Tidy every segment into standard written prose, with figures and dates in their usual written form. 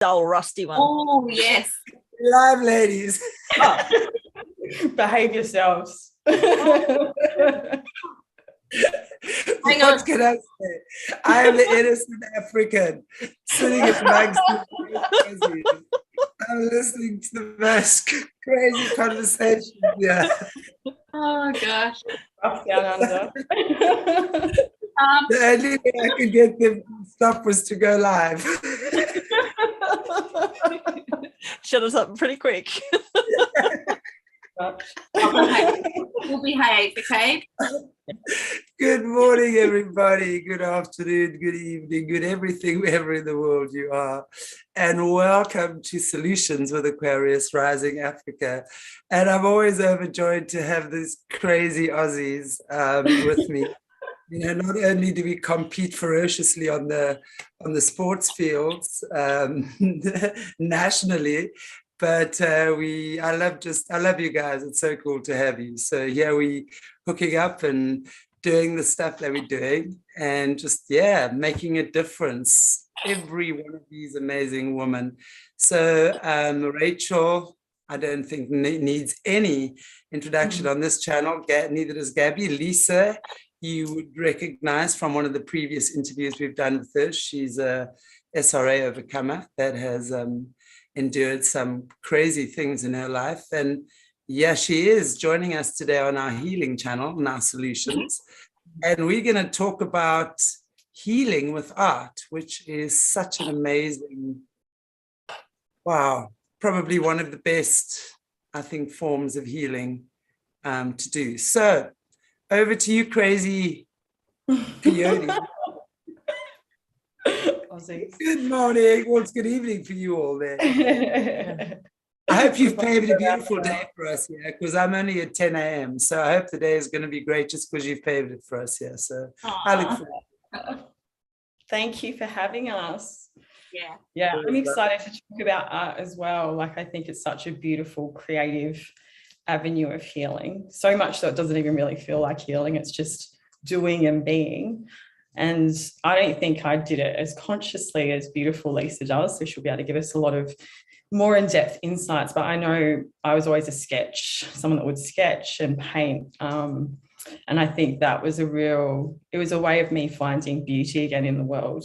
dull, rusty one. Oh, yes. Live, ladies. Oh. Behave yourselves. What can I say? I am the innocent African sitting amongst the I'm listening to the most crazy conversation here. Oh, gosh. Up, down, under. The only way I could get them to stop was to go live. Shut us up pretty quick. We'll behave, okay? Good morning, everybody. Good afternoon, good evening, good everything, wherever in the world you are. And welcome to Solutions with Aquarius Rising Africa. And I'm always overjoyed to have these crazy Aussies with me. You know, not only do we compete ferociously on the sports fields nationally, but I love you guys. It's so cool to have you. So here we hooking up and doing the stuff that we're doing and just, making a difference. Every one of these amazing women. So Rachel, I don't think needs any introduction on this channel. Neither does Gabby. Lisa, you would recognize from one of the previous interviews we've done with her. She's a SRA overcomer that has endured some crazy things in her life. And she is joining us today on our healing channel, Now Solutions. And we're going to talk about healing with art, which is such an amazing, probably one of the best, I think, forms of healing to do. So over to you, crazy peyote. Good morning. Well, it's good evening for you all there. I hope you've paved a beautiful day for us here, because I'm only at 10 a.m. So I hope the day is going to be great just because you've paved it for us here. So I look forward. Thank you for having us. Yeah, I'm excited to talk about art as well. Like, I think it's such a beautiful, creative avenue of healing. So much so it doesn't even really feel like healing. It's just doing and being. And I don't think I did it as consciously as beautiful Lisa does. So she'll be able to give us a lot of more in-depth insights. But I know I was always someone that would sketch and paint. And I think that was it was a way of me finding beauty again in the world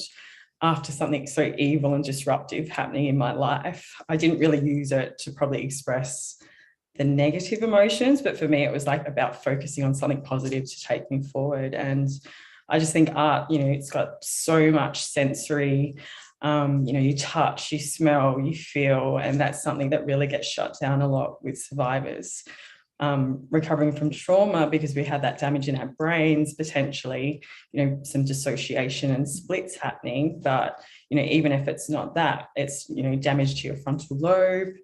after something so evil and disruptive happening in my life. I didn't really use it to probably express the negative emotions, but for me, it was like about focusing on something positive to take me forward. And I just think art, it's got so much sensory, you touch, you smell, you feel, and that's something that really gets shut down a lot with survivors recovering from trauma, because we had that damage in our brains, potentially, some dissociation and splits happening. But, even if it's not that, it's, damage to your frontal lobe,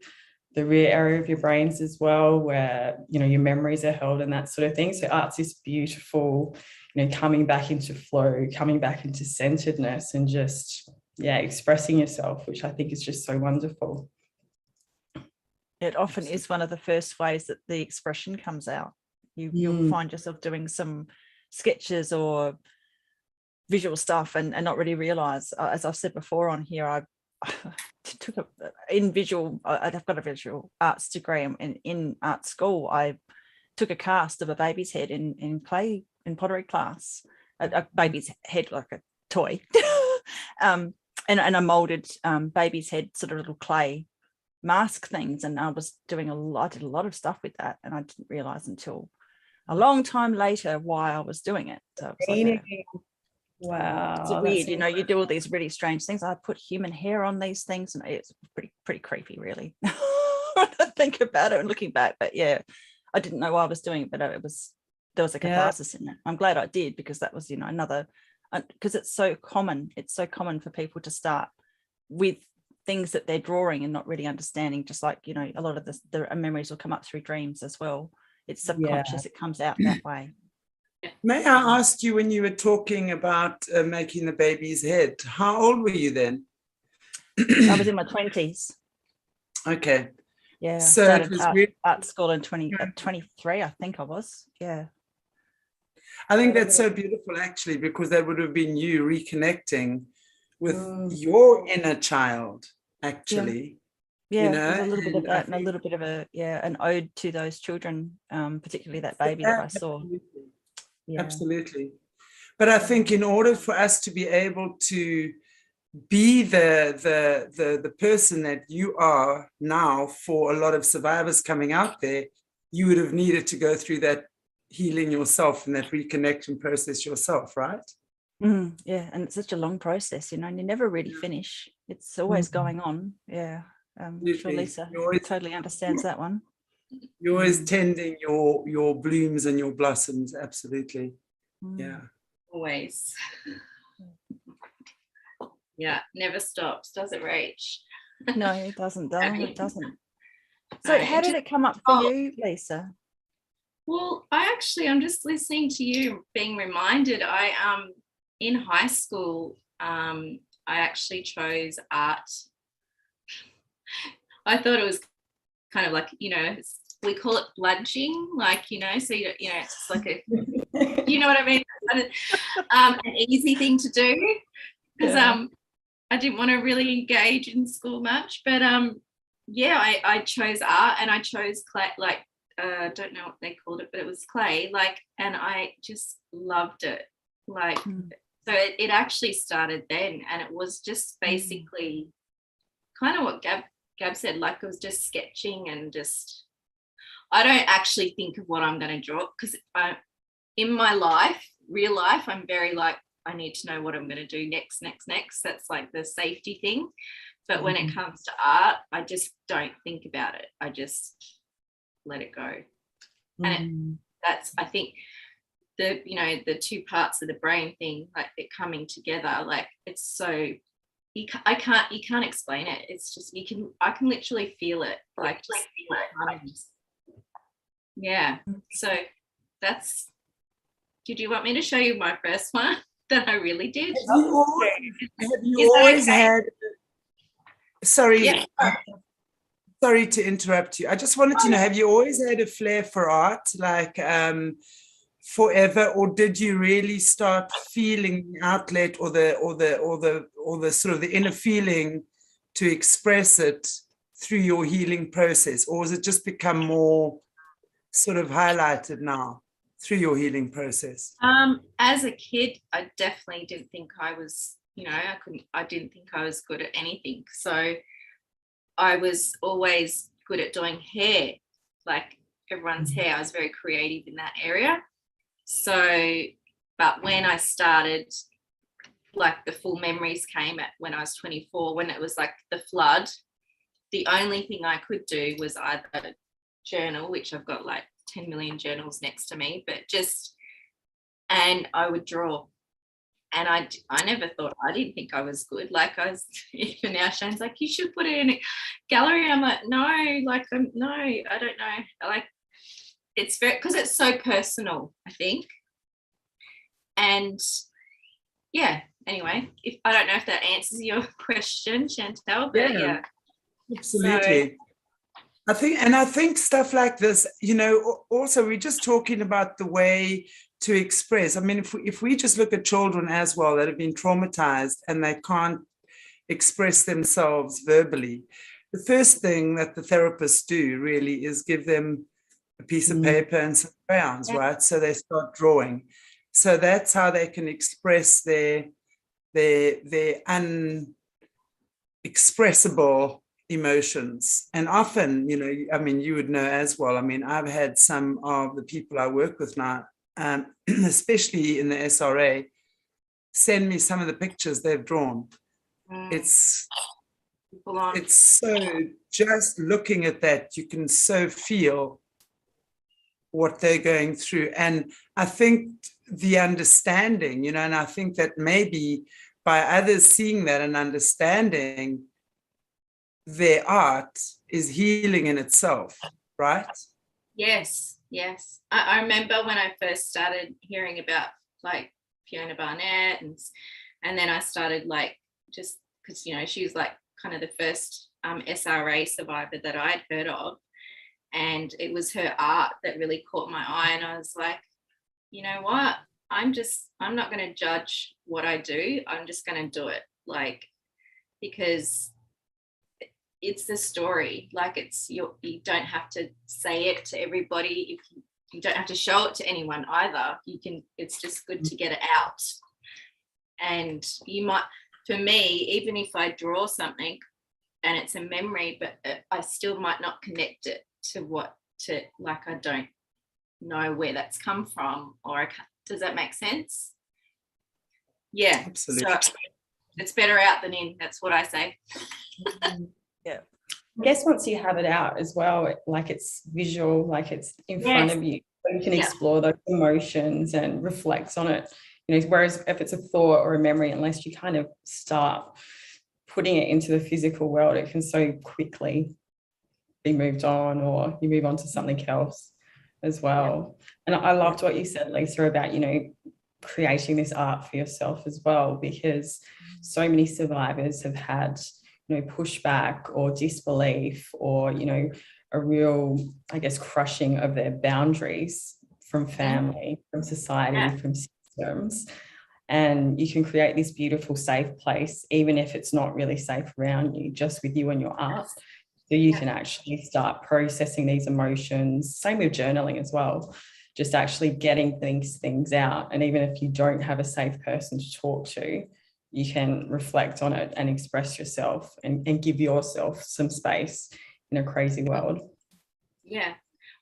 the rear area of your brains as well, where, your memories are held and that sort of thing. So art's this beautiful, coming back into flow, coming back into centeredness and just, expressing yourself, which I think is just so wonderful. It often is one of the first ways that the expression comes out. You'll find yourself doing some sketches or visual stuff and not really realize, as I've said before on here, I've got a visual arts degree, and in art school I took a cast of a baby's head in pottery class, a baby's head like a toy, and I molded baby's head sort of little clay mask things, and I did a lot of stuff with that, and I didn't realize until a long time later why I was doing it. So it was like wow, it's weird, you do all these really strange things. I put human hair on these things, and it's pretty creepy, really. When I think about it and looking back, but I didn't know why I was doing it, but there was a catharsis in it. I'm glad I did, because that was another, because it's so common for people to start with things that they're drawing and not really understanding, just like a lot of the memories will come up through dreams as well. It's subconscious. It comes out that way. May I ask you, when you were talking about making the baby's head, how old were you then? I was in my 20s. Okay. Yeah. So started it was art school in 23, I think I was. Yeah. I think that's so beautiful, actually, because that would have been you reconnecting with your inner child. actually. Yeah, You know, there's a little bit of and I that and a think little bit of an ode to those children, particularly that baby that I saw. absolutely, Yeah. absolutely. But I think in order for us to be able to be the person that you are now for a lot of survivors coming out there, you would have needed to go through that healing yourself and that reconnection process yourself, right? Yeah, and it's such a long process, you know, and you never really finish. It's always going on. Yeah. I'm sure Lisa totally understands that one. You're always tending your blooms and your blossoms. Absolutely. Yeah. Always. Yeah, never stops, does it, Rach? No, it doesn't, darling. It doesn't. So how did it come up for you, Lisa? Well, I'm just listening to you being reminded. In high school, I actually chose art. I thought it was kind of like, you know, we call it bludging, like, you know, so you know, it's just like you know what I mean? An easy thing to do, because I didn't want to really engage in school much, but yeah, I chose art, and I chose clay, like I don't know what they called it, but it was clay, like, and I just loved it, like. So it actually started then, and it was just basically kind of what Gab said, like it was just sketching, and just, I don't actually think of what I'm going to draw, because in my life, real life, I'm very like, I need to know what I'm going to do next. That's like the safety thing. But when it comes to art, I just don't think about it. I just let it go. And that's, I think, the two parts of the brain thing, like it coming together, like it's so, you can't explain it. It's just, I can literally feel it, like just feel it. Yeah. So that's, did you want me to show you my first one that I really did? Have you always had, sorry to interrupt you. I just wanted to know, have you always had a flair for art, like forever, or did you really start feeling the outlet or the sort of the inner feeling to express it through your healing process, or has it just become more sort of highlighted now through your healing process? As a kid, I definitely didn't think I was, you know, I didn't think I was good at anything. So I was always good at doing hair, like everyone's hair. I was very creative in that area. So, but when I started, like the full memories came when I was 24, when it was like the flood, the only thing I could do was either journal, which I've got like 10 million journals next to me, but and I would draw. And I never thought, I didn't think I was good. Like I was, even now Shane's like, you should put it in a gallery. And I'm like, no, like, no, I don't know. Like, it's very, because it's so personal, I think. And yeah, anyway, I don't know if that answers your question, Chantelle, but yeah. Absolutely. So, I think stuff like this, you know, also we're just talking about the way to express. I mean, if we just look at children as well that have been traumatized and they can't express themselves verbally, the first thing that the therapists do really is give them a piece of paper and some crayons, right? So they start drawing. So that's how they can express their unexpressible emotions. And often, you know, I mean, you would know as well. I mean, I've had some of the people I work with now, especially in the SRA, send me some of the pictures they've drawn. It's so, just looking at that, you can so feel what they're going through. And I think the understanding, you know, and I think that maybe by others seeing that and understanding their art is healing in itself, right? Yes. I remember when I first started hearing about like Fiona Barnett, and then I started like, just because, you know, she was like kind of the first SRA survivor that I'd heard of, and it was her art that really caught my eye, and I was like, you know what, I'm not going to judge what I do, I'm just going to do it, like, because it's the story. Like you don't have to say it to everybody. If you don't have to show it to anyone either. It's just good to get it out. And you might, for me, even if I draw something and it's a memory, but I still might not connect it like I don't know where that's come from, or does that make sense? Yeah, absolutely. So it's better out than in. That's what I say. Yeah. I guess once you have it out as well, like it's visual, like it's in front of you, so you can explore those emotions and reflect on it. Whereas if it's a thought or a memory, unless you kind of start putting it into the physical world, it can so quickly be moved on, or you move on to something else as well. And I loved what you said, Lisa, about, creating this art for yourself as well, because so many survivors have had pushback or disbelief, or a real, I guess, crushing of their boundaries from family, from society, from systems. And you can create this beautiful safe place, even if it's not really safe around you, just with you and your art. So you can actually start processing these emotions. Same with journaling as well, just actually getting things out. And even if you don't have a safe person to talk to, you can reflect on it and express yourself and give yourself some space in a crazy world. Yeah.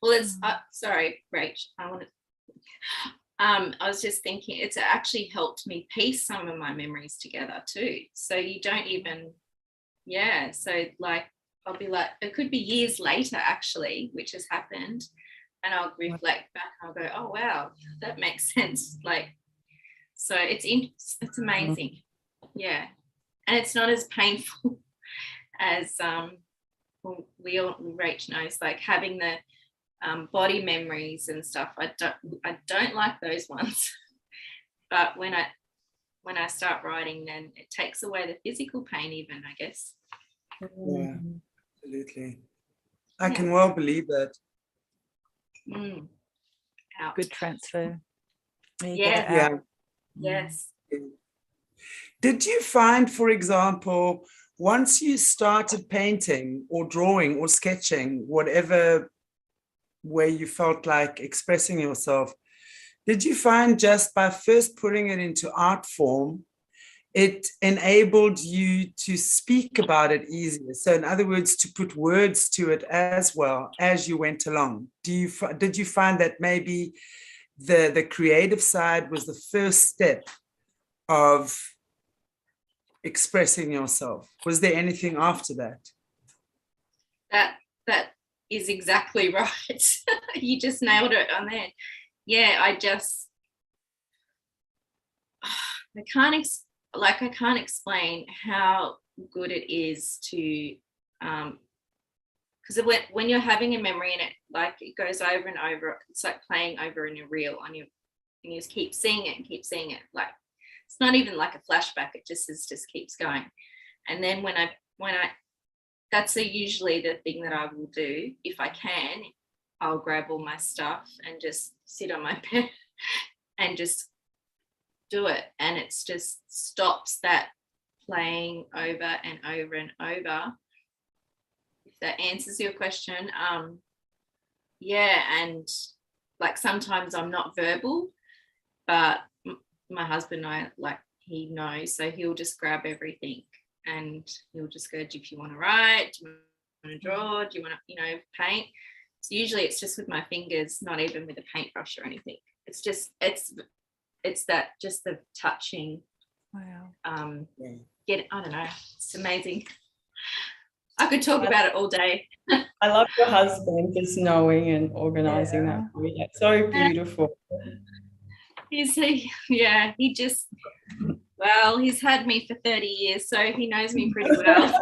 Well, it's sorry, Rach. I was just thinking, it's actually helped me piece some of my memories together too. So you don't even, so like I'll be like, it could be years later actually, which has happened, and I'll reflect back and I'll go, oh wow, that makes sense. Like, so it's amazing. Yeah. And it's not as painful as Rach knows, like having the body memories and stuff. I don't like those ones. But when I start writing, then it takes away the physical pain even, I guess. Yeah, absolutely. I can well believe that. Good transfer. Yeah. Yes. Did you find, for example, once you started painting or drawing or sketching, whatever way you felt like expressing yourself, did you find just by first putting it into art form, it enabled you to speak about it easier? So in other words, to put words to it as well as you went along. Did you find that maybe the creative side was the first step of expressing yourself? Was there anything after that? That is exactly right. You just nailed it on there. Yeah, I can't explain how good it is to because when you're having a memory and it goes over and over, it's like playing over in a reel on you, and you just keep seeing it. Like, it's not even like a flashback, it just keeps going. And then when I that's usually the thing that I will do. If I can, I'll grab all my stuff and just sit on my bed and just do it. And it's just stops that playing over and over and over. If that answers your question. And like sometimes I'm not verbal, but my husband and I, like, he knows, so he'll just grab everything and he'll just go, do you want to write? Do you want to draw? Do you want to, paint? So usually it's just with my fingers, not even with a paintbrush or anything. It's that, just the touching. Wow. I don't know. It's amazing. I could talk about it all day. I love your husband just knowing and organizing that for you. That's so beautiful. He's had me for 30 years, so he knows me pretty well.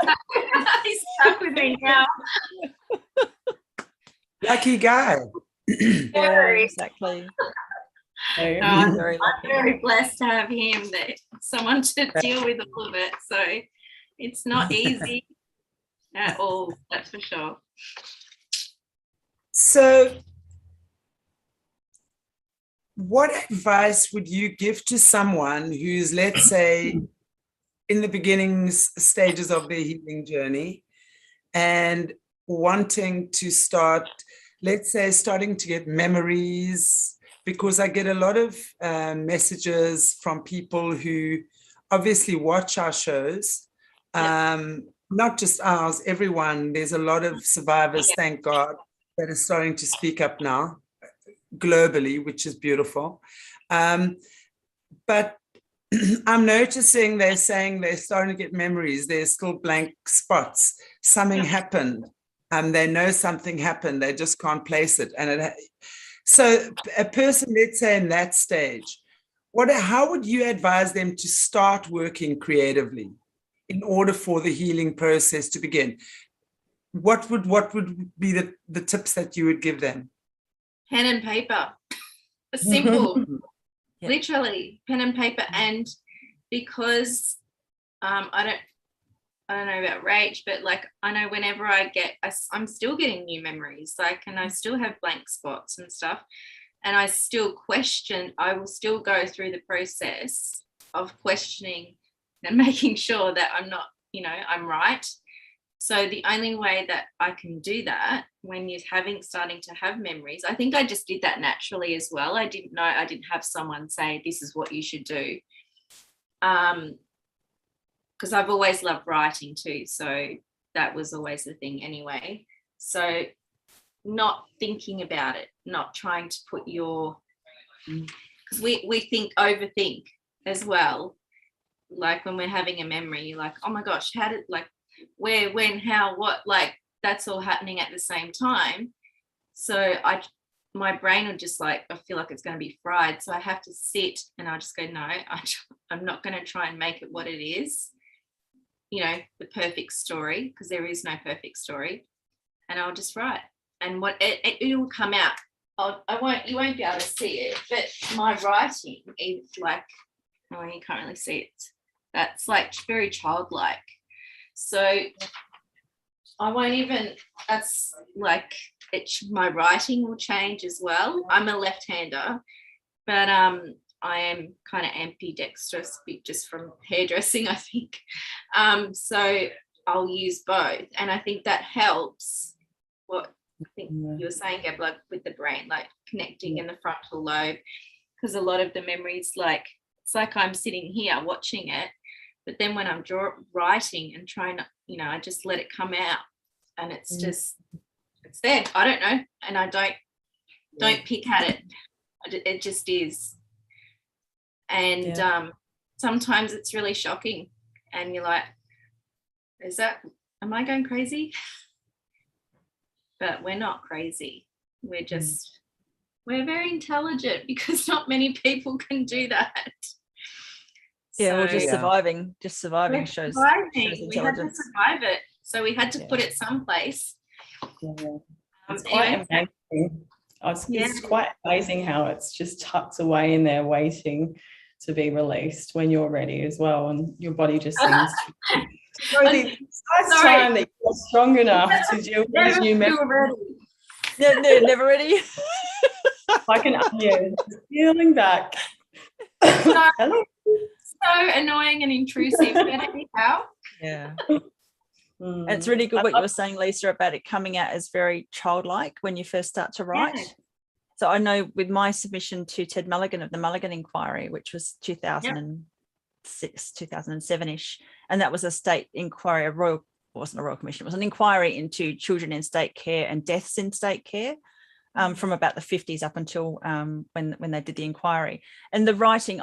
He's stuck with me now. Lucky guy. Yeah, exactly. I'm very blessed to have him, someone to deal with all of it. So it's not easy at all, that's for sure. So what advice would you give to someone who's, let's say, in the beginning stages of their healing journey, and wanting to start, let's say, starting to get memories, because I get a lot of messages from people who obviously watch our shows, not just ours, everyone. There's a lot of survivors, thank God, that are starting to speak up now globally, which is beautiful. But I'm noticing they're saying they're starting to get memories. There's still blank spots. Something happened. They know something happened. They just can't place it. And so a person, let's say in that stage, how would you advise them to start working creatively in order for the healing process to begin? What would be the tips that you would give them? Pen and paper. Simple. Literally pen and paper. And because I don't know about rage, but like I know whenever I'm still getting new memories, like, and I still have blank spots and stuff, and I still question. I will still go through the process of questioning and making sure that I'm not, I'm right. So the only way that I can do that when you're starting to have memories, I think I just did that naturally as well. I didn't have someone say, this is what you should do. Because I've always loved writing too. So that was always the thing anyway. So not thinking about it, not trying to put because we overthink as well. Like when we're having a memory, you're like, oh my gosh, how did, like, where, when, how, what, like that's all happening at the same time. So my brain will just like, I feel like it's going to be fried. So I have to sit and I'll just go, no, I'm not going to try and make it what it is, the perfect story, because there is no perfect story. And I'll just write, and it will come out. You won't be able to see it, but my writing is like, oh, you can't really see it. That's like very childlike. So I won't even, that's like, my writing will change as well. I'm a left-hander, but I am kind of ambidextrous, just from hairdressing, I think. So I'll use both. And I think that helps. What I think you were saying, Gab, like with the brain, like connecting in the frontal lobe, because a lot of the memories, like, it's like I'm sitting here watching it, but then when I'm writing and trying to, I just let it come out, and it's just, it's there. I don't know. And I don't pick at it. It just is. And sometimes it's really shocking, and you're like, am I going crazy? But we're not crazy. We're just, we're very intelligent, because not many people can do that. Yeah, or just surviving. Just surviving shows intelligence. We had to survive it. So we had to put it someplace. It's quite amazing. It's quite amazing how it's just tucked away in there waiting to be released when you're ready as well, and your body just seems to time that you're strong enough to deal with these new memories. Never ready. Like an onion, peeling back. Hello. So annoying and intrusive, but anyhow. Yeah. And it's really good what you were saying, Lisa, about it coming out as very childlike when you first start to write. Yeah. So I know with my submission to Ted Mulligan of the Mulligan Inquiry, which was 2006, 2007-ish, and that was a state inquiry, wasn't a royal commission, it was an inquiry into children in state care and deaths in state care from about the 50s up until when they did the inquiry. And the writing,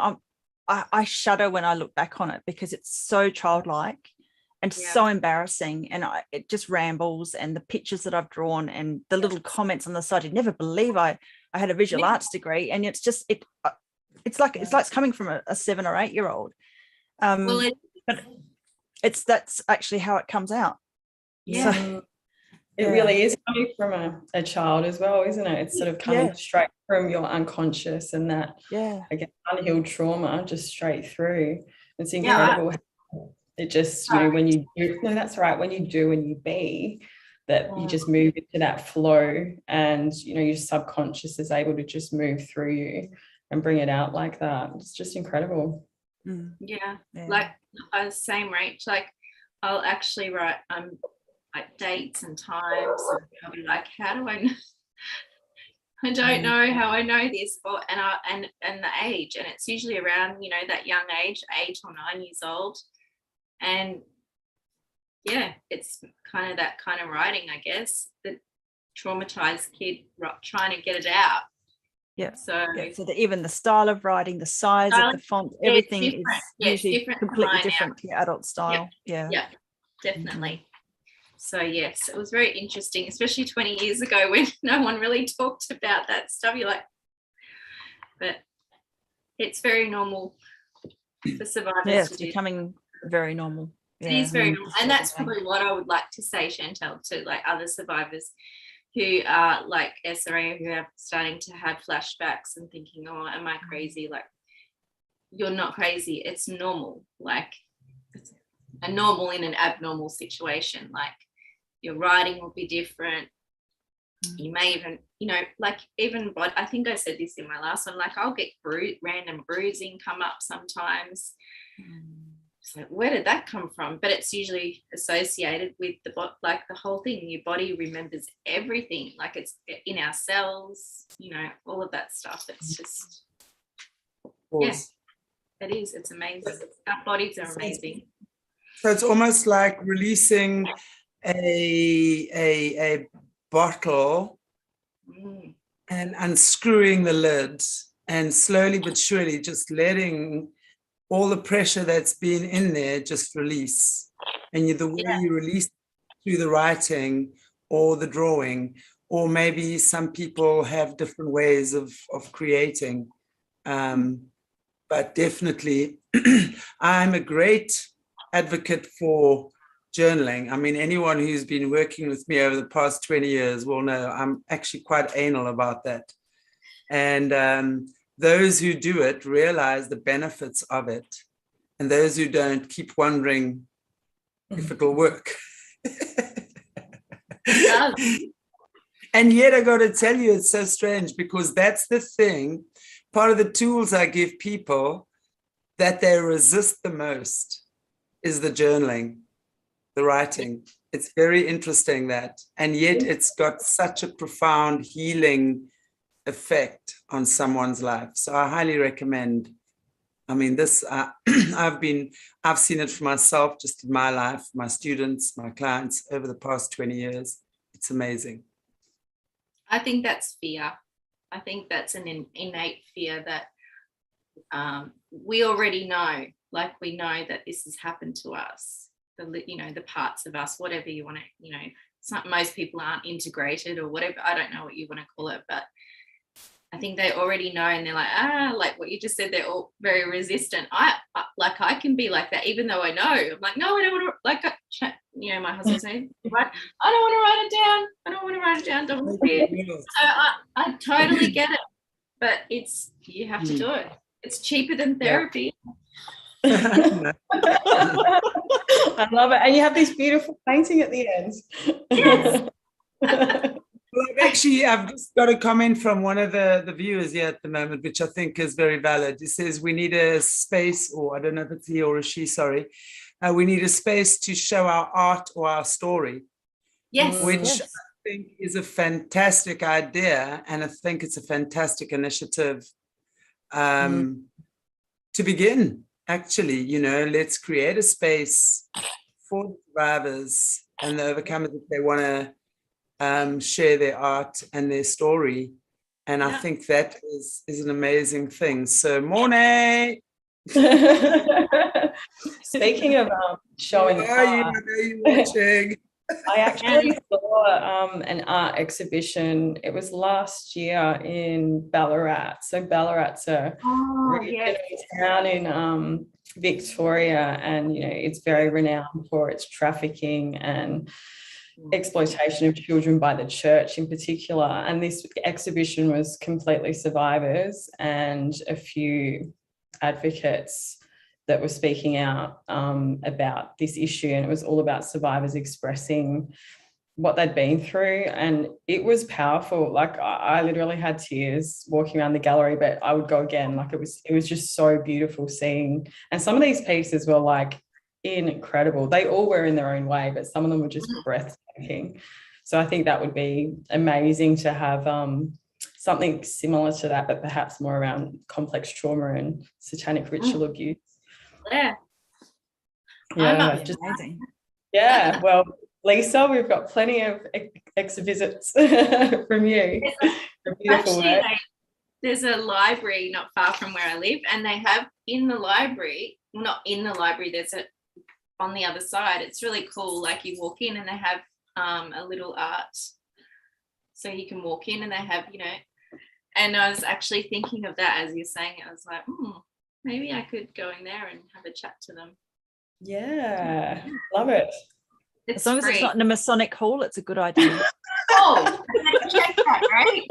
I shudder when I look back on it, because it's so childlike and so embarrassing, and it just rambles, and the pictures that I've drawn and the little comments on the side, you'd never believe I had a visual arts degree, and it's just it's like it's coming from a 7 or 8 year old, but that's actually how it comes out. So, it really is coming from a child as well, isn't it? It's sort of coming straight from your unconscious, and that again, unhealed trauma just straight through. It's incredible. It just, when you do, that's right, when you do and you be, that you just move into that flow, and your subconscious is able to just move through you and bring it out like that. It's just incredible. Like same range. Like I'll actually write, I like dates and times, and I'll be like, how do I know? I don't know how I know this, or and the age, and it's usually around, you know, that young age, 8 or 9 years old, and yeah, it's kind of that kind of writing, I guess, the traumatized kid trying to get it out. Yeah. So even the style of writing, the size of the font, everything is usually completely different to your adult style. Yeah, definitely. So yes, it was very interesting, especially 20 years ago when no one really talked about that stuff. You're like, but it's very normal for survivors. Yeah, it's becoming very normal. It is very normal. And that's probably what I would like to say, Chantelle, to like other survivors who are like SRA, who are starting to have flashbacks and thinking, oh, am I crazy? Like, you're not crazy. It's normal. Like, it's a normal in an abnormal situation. Like, your writing will be different. You may even, you know, like even, but I think I said this in my last one, like I'll get random bruising come up sometimes. So where did that come from? But it's usually associated with like the whole thing. Your body remembers everything, like it's in our cells, you know, all of that stuff. It's just, yeah, it is. It's amazing. Our bodies are amazing. So it's almost like releasing a bottle and unscrewing the lid and slowly but surely just letting all the pressure that's been in there just release. And the way you release through the writing or the drawing, or maybe some people have different ways of creating. But definitely, I'm a great advocate for journaling. I mean, anyone who's been working with me over the past 20 years will know I'm actually quite anal about that. And those who do it realize the benefits of it. And those who don't keep wondering if it will work. And yet I got to tell you, it's so strange because that's the thing. Part of the tools I give people that they resist the most is the journaling, the writing. It's very interesting that, and yet it's got such a profound healing effect on someone's life. So I highly recommend. I mean, this, I've seen it for myself, just in my life, my students, my clients over the past 20 years. It's amazing. I think that's fear. I think that's an innate fear that we already know, like we know that this has happened to us, the parts of us, whatever you want to, most people aren't integrated or whatever. I don't know what you want to call it, but I think they already know, and they're like, like what you just said, they're all very resistant. I can be like that, even though I know. I'm like, no, I don't want to, like, my husband saying, right, I don't want to write it down. I don't want to write it down. Don't fear. So I totally get it, but you have to do it. It's cheaper than therapy. I love it. And you have this beautiful painting at the end. Yes. Well, I've just got a comment from one of the viewers here at the moment, which I think is very valid. He says, we need a space, or I don't know if it's he or a she, sorry. We need a space to show our art or our story. Yes. Which I think is a fantastic idea. And I think it's a fantastic initiative to begin, actually. Let's create a space for the survivors and the overcomers if they want to share their art and their story, and I think that is an amazing thing. So, Mornay. Speaking of showing art, watching? I actually saw an art exhibition. It was last year in Ballarat. So Ballarat's a regional town in Victoria, and it's very renowned for its trafficking and exploitation of children by the church in particular. And this exhibition was completely survivors and a few advocates that were speaking out about this issue, and it was all about survivors expressing what they'd been through, and it was powerful. Like I literally had tears walking around the gallery, but I would go again. Like it was just so beautiful seeing, and some of these pieces were like incredible. They all were in their own way, but some of them were just breathtaking. So I think that would be amazing to have something similar to that, but perhaps more around complex trauma and satanic ritual abuse. Yeah. Yeah, just amazing. Yeah, well, Lisa, we've got plenty of visits from you. Beautiful work. There's a library not far from where I live, and they have in the library, well, not in the library, there's a on the other side. It's really cool. Like you walk in and they have a little art. So you can walk in and they have, you know, and I was actually thinking of that as you're saying it. I was like, maybe I could go in there and have a chat to them. Yeah, love it. As long as it's not in a Masonic hall, it's a good idea. Oh, check that, right?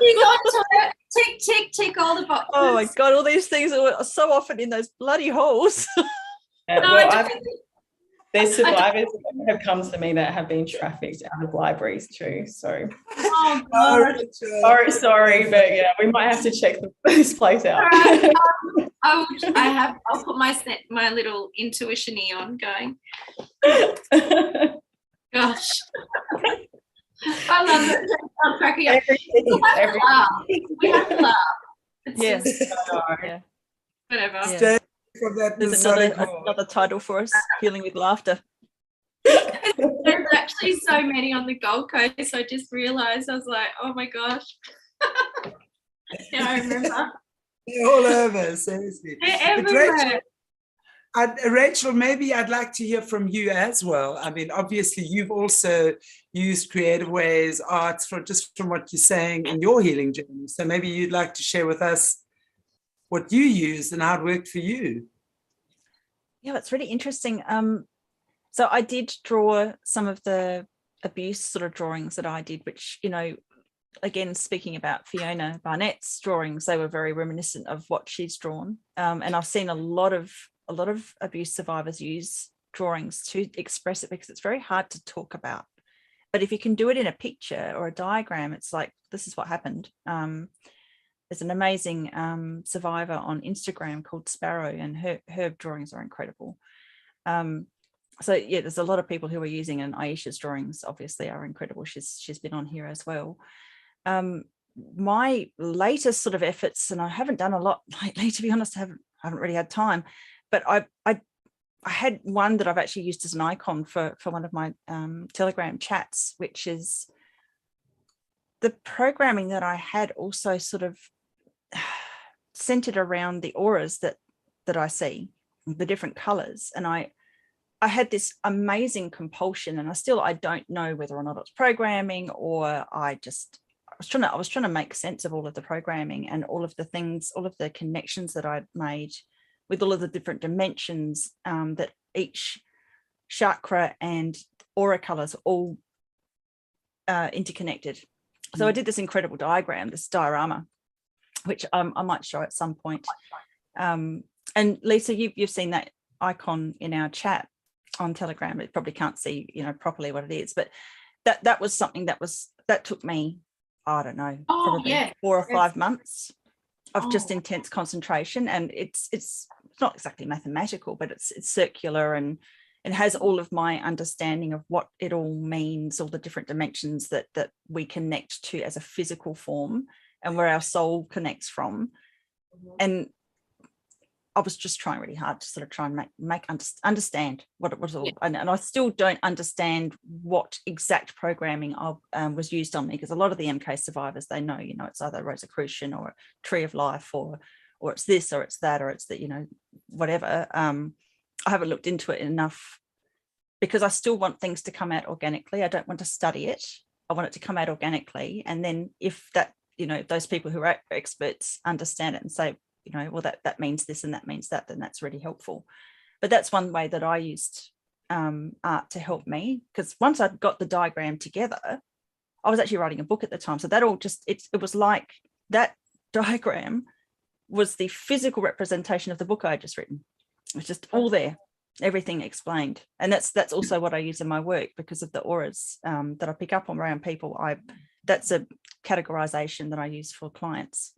You got to tick, tick, tick all the boxes. Oh my God, all these things are so often in those bloody halls. There's survivors that have come to me that have been trafficked out of libraries too. So, sorry, but yeah, we might have to check this place out. I'll put my little intuition-y on going. Gosh. I love it. I'm cracking up. We have to laugh. Yeah. Whatever. Yeah. There's another title for us, Healing with Laughter. There's actually so many on the Gold Coast. I just realised, I was like, oh my gosh. Yeah, I remember. They're all over, seriously. They're everywhere. Rachel, maybe I'd like to hear from you as well. I mean, obviously, you've also used creative ways, arts, from what you're saying in your healing journey. So maybe you'd like to share with us what you used and how it worked for you. Yeah, it's really interesting. So I did draw some of the abuse sort of drawings that I did, which, you know, again, speaking about Fiona Barnett's drawings, they were very reminiscent of what she's drawn. And I've seen a lot of abuse survivors use drawings to express it because it's very hard to talk about. But if you can do it in a picture or a diagram, it's like, this is what happened. There's an amazing survivor on Instagram called Sparrow, and her drawings are incredible. So yeah, there's a lot of people who are using, and Aisha's drawings obviously are incredible. She's been on here as well. My latest sort of efforts, and I haven't done a lot lately, to be honest, I haven't really had time, but I had one that I've actually used as an icon for one of my Telegram chats, which is the programming that I had also sort of centered around the auras that I see, the different colors. And I had this amazing compulsion, and I don't know whether or not it's programming or I was trying to make sense of all of the programming and all of the things, all of the connections that I'd made with all of the different dimensions that each chakra and aura colors all interconnected. So I did this incredible diagram, this diorama, which I might show at some point. And Lisa, you've seen that icon in our chat on Telegram. It probably can't see, you know, properly what it is, but that was something that took me, I don't know, probably 4 or 5 months of just intense concentration. And it's not exactly mathematical, but it's circular, and it has all of my understanding of what it all means, all the different dimensions that we connect to as a physical form, and where our soul connects from. And I was just trying really hard to sort of try and understand what it was all. And I still don't understand what exact programming was used on me, because a lot of the MK survivors, they know, you know, it's either Rosicrucian or Tree of Life or it's this or it's that or it's that, you know, whatever. I haven't looked into it enough because I still want things to come out organically. I don't want to study it. I want it to come out organically. And then if that, you know, those people who are experts understand it and say, you know, well, that means this and that means that, then that's really helpful. But that's one way that I used art to help me, because once I'd got the diagram together, I was actually writing a book at the time. So that all just, it was like that diagram was the physical representation of the book I had just written. It was just all there, everything explained. And that's also what I use in my work, because of the auras that I pick up on around people. That's a categorization that I use for clients.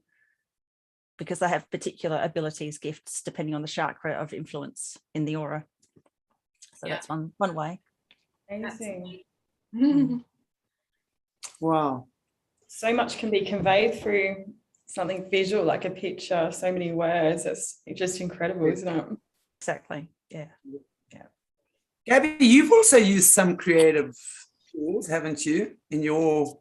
because they have particular abilities, gifts, depending on the chakra of influence in the aura. So that's one way. Amazing. Wow. So much can be conveyed through something visual, like a picture, so many words. It's just incredible, isn't it? Exactly. Yeah. Gabby, you've also used some creative tools, haven't you, in your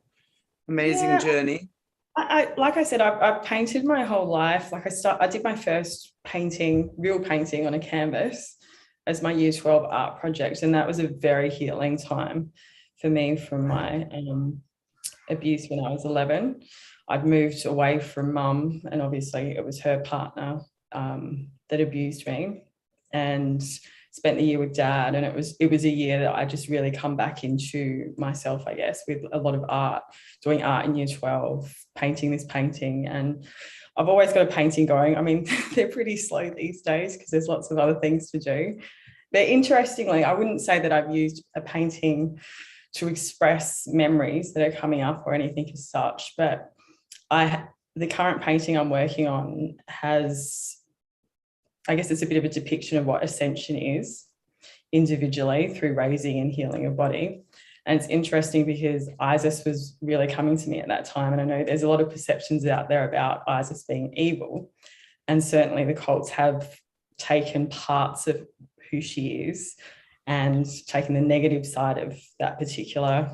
amazing journey? I like I said, I've painted my whole life. Like I did my first real painting on a canvas as my year 12 art project. And that was a very healing time for me from my abuse when I was 11. I'd moved away from mum, and obviously it was her partner that abused me, and spent the year with dad. And it was a year that I just really come back into myself, I guess, with a lot of art, doing art in year 12, painting this painting. And I've always got a painting going. I mean, they're pretty slow these days because there's lots of other things to do. But interestingly, I wouldn't say that I've used a painting to express memories that are coming up or anything as such, but the current painting I'm working on has, I guess it's a bit of a depiction of what ascension is individually through raising and healing your body. And it's interesting because Isis was really coming to me at that time. And I know there's a lot of perceptions out there about Isis being evil. And certainly the cults have taken parts of who she is and taken the negative side of that particular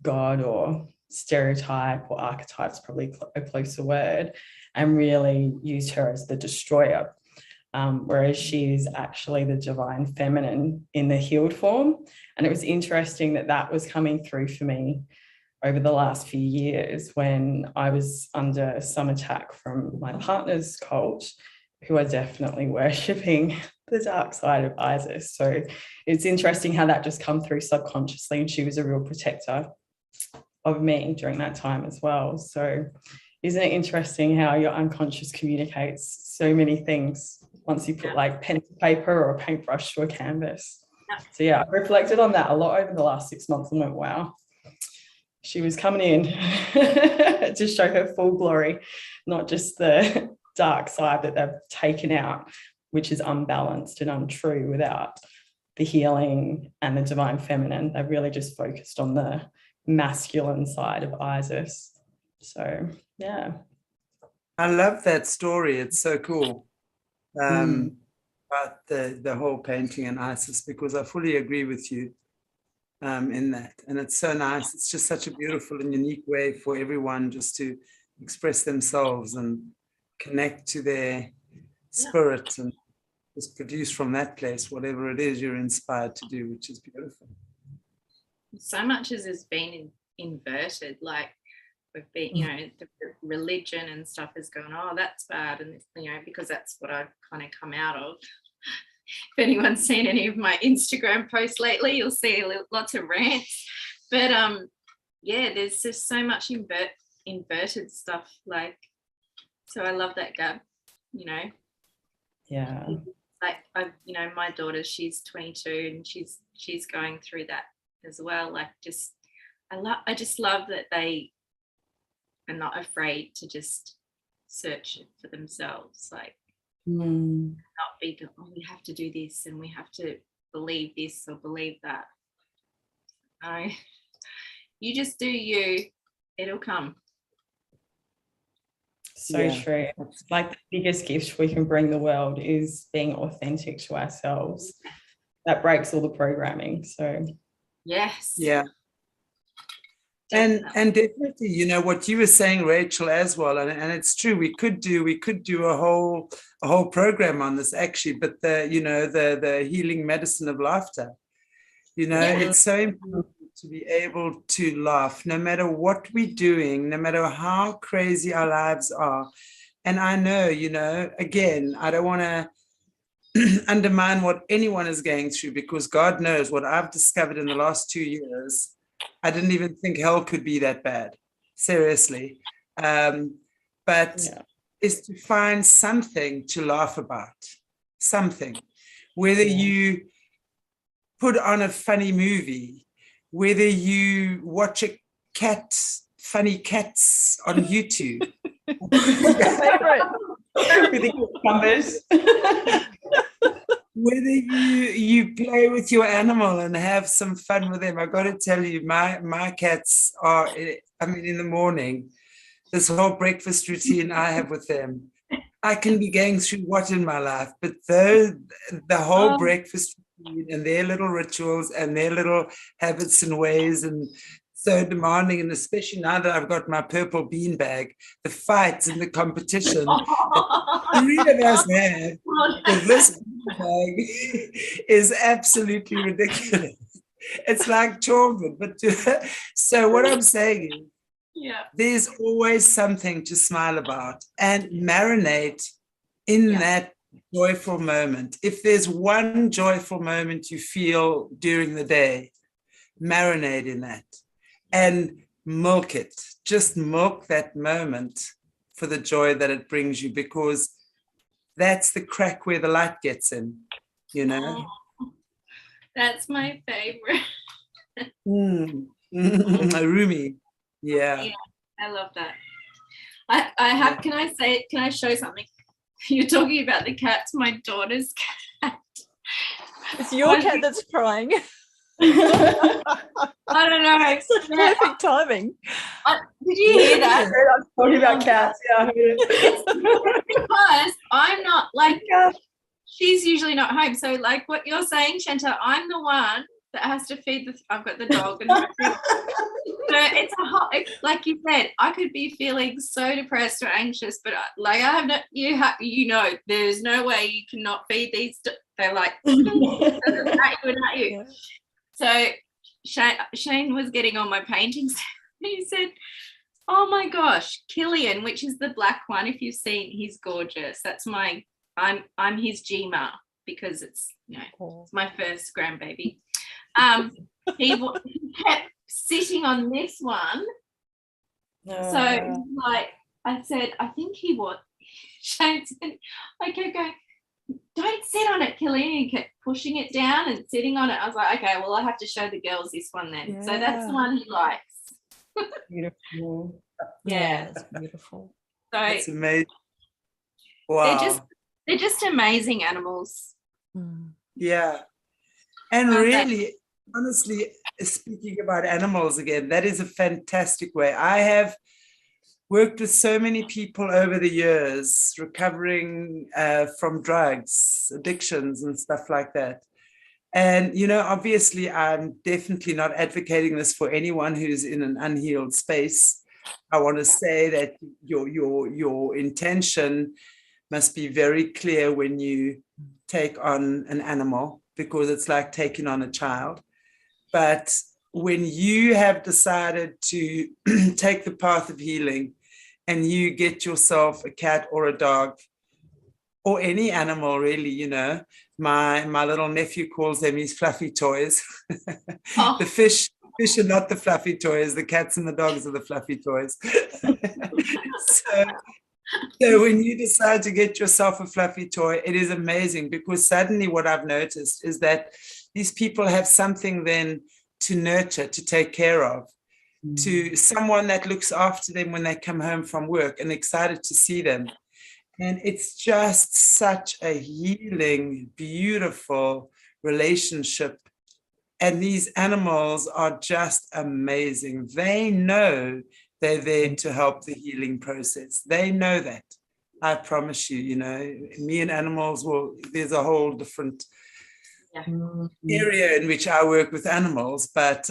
god or stereotype, or archetype is probably a closer word, and really used her as the destroyer, whereas she is actually the divine feminine in the healed form. And it was interesting that was coming through for me over the last few years when I was under some attack from my partner's cult, who are definitely worshipping the dark side of Isis. So it's interesting how that just come through subconsciously, and she was a real protector of me during that time as well. So isn't it interesting how your unconscious communicates so many things once you put like pen to paper or a paintbrush to a canvas? So yeah, I reflected on that a lot over the last 6 months and went, wow, she was coming in to show her full glory, not just the dark side that they've taken out, which is unbalanced and untrue without the healing and the divine feminine. They've really just focused on the masculine side of Isis. So yeah, I love that story. It's so cool about the whole painting and Isis, because I fully agree with you in that. And it's so nice. It's just such a beautiful and unique way for everyone just to express themselves and connect to their spirit and just produce from that place whatever it is you're inspired to do, which is beautiful. So much has been inverted, like we've been, you know, the religion and stuff has gone, oh, that's bad, and you know, because that's what I've kind of come out of. If anyone's seen any of my Instagram posts lately, you'll see lots of rants. But yeah, there's just so much inverted stuff. Like, so I love that, Gab. You know. Yeah. Like you know, my daughter, she's 22 and she's going through that as well. Like, I just love that they are not afraid to just search it for themselves. Like, not be, oh, we have to do this and we have to believe this or believe that. No, you just do you, it'll come. So true. It's like the biggest gift we can bring the world is being authentic to ourselves. That breaks all the programming. So yes. Yeah. And definitely, you know, what you were saying, Rachel, as well, and it's true, we could do a whole program on this actually, but the healing medicine of laughter, you know, it's so important to be able to laugh no matter what we're doing, no matter how crazy our lives are. And I know, you know, again, I don't want to undermine what anyone is going through, because God knows what I've discovered in the last 2 years. I didn't even think hell could be that bad, seriously. But is to find something to laugh about, something. Whether you put on a funny movie, whether you watch funny cats on YouTube, Favorite. With the cucumbers. Whether you play with your animal and have some fun with them, I've got to tell you, my cats are, I mean, in the morning, this whole breakfast routine I have with them, I can be going through what in my life, but the whole breakfast routine and their little rituals and their little habits and ways, and so demanding, and especially now that I've got my purple bean bag, the fights and the competition that the three of us have with this bean bag is absolutely ridiculous. It's like children, but so what I'm saying is, Yeah. there's always something to smile about and marinate in that joyful moment. If there's one joyful moment you feel during the day, marinate in that and milk it. Just milk that moment for the joy that it brings you, because that's the crack where the light gets in, you know? Oh, that's my favorite. Rumi. Yeah. Yeah, I love that. I have, can I show something? You're talking about the cats, my daughter's cat. It's your cat that's crying. I don't know. It's such perfect timing. Did you hear that? I was talking about cats. Yeah, I heard it. Because I'm not like, she's usually not home. So like what you're saying, Chantelle, I'm the one that has to feed I've got the dog. And so it's like you said, I could be feeling so depressed or anxious, but like I have no, you know, there's no way you cannot feed these. They're like, at you. Yeah. So Shane was getting on my paintings. He said, oh my gosh, Killian, which is the black one. If you've seen, he's gorgeous. That's I'm his Gma, because it's, you know, it's my first grandbaby. He kept sitting on this one. So like I said, I think he was. Shane said, I kept going, don't sit on it, Killian. He kept pushing it down and sitting on it. I was like, okay, well, I have to show the girls this one then. Yeah. So that's the one he likes. Beautiful. Yeah, it's beautiful. So it's amazing. Wow. They're just amazing animals. Yeah. And really, honestly, speaking about animals again, that is a fantastic way. I have worked with so many people over the years recovering from drugs, addictions and stuff like that. And, you know, obviously, I'm definitely not advocating this for anyone who's in an unhealed space. I want to say that your intention must be very clear when you take on an animal, because it's like taking on a child. But when you have decided to take the path of healing and you get yourself a cat or a dog or any animal, really, you know, my little nephew calls them his fluffy toys. Oh. The fish are not the fluffy toys. The cats and the dogs are the fluffy toys. So when you decide to get yourself a fluffy toy, it is amazing, because suddenly what I've noticed is that these people have something then to nurture, to take care of, to someone that looks after them when they come home from work and excited to see them. And it's just such a healing, beautiful relationship. And these animals are just amazing. They know they're there to help the healing process. They know that. I promise you, you know, me and animals, there's a whole different area in which I work with animals, but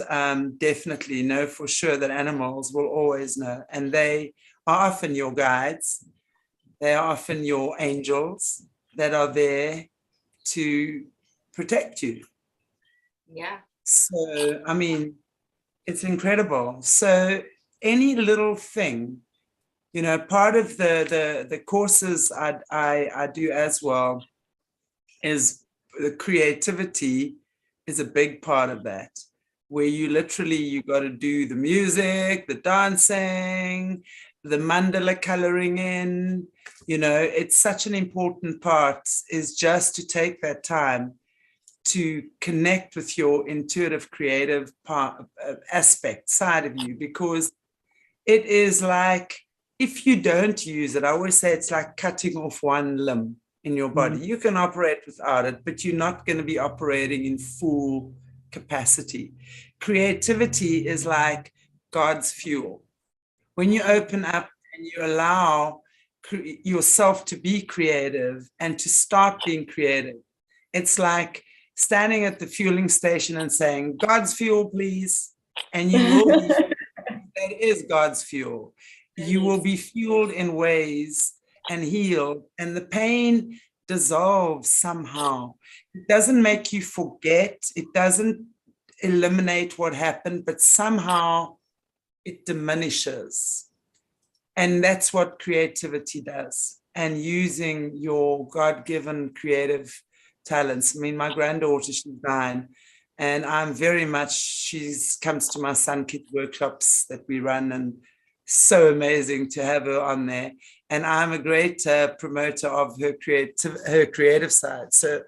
definitely know for sure that animals will always know. And they are often your guides. They are often your angels that are there to protect you. Yeah. So, I mean, it's incredible. So any little thing, you know, part of the courses I do as well is the creativity is a big part of that, where you got to do the music, the dancing, the mandala coloring in, you know, it's such an important part, is just to take that time to connect with your intuitive, creative part, aspect side of you, because it is like if you don't use it, I always say it's like cutting off one limb in your body. You can operate without it, but you're not going to be operating in full capacity. Creativity is like God's fuel. When you open up and you allow yourself to be creative and to start being creative, it's like standing at the fueling station and saying, God's fuel, please. And you will be, that is God's fuel. You will be fueled in ways and healed, and the pain dissolves somehow. It doesn't make you forget. It doesn't eliminate what happened, but somehow it diminishes. And that's what creativity does. And using your God-given creative talents. I mean, my granddaughter, she's 9, and I'm very much, she's comes to my Sun Kid workshops that we run, and so amazing to have her on there. And I'm a great promoter of her creative side. So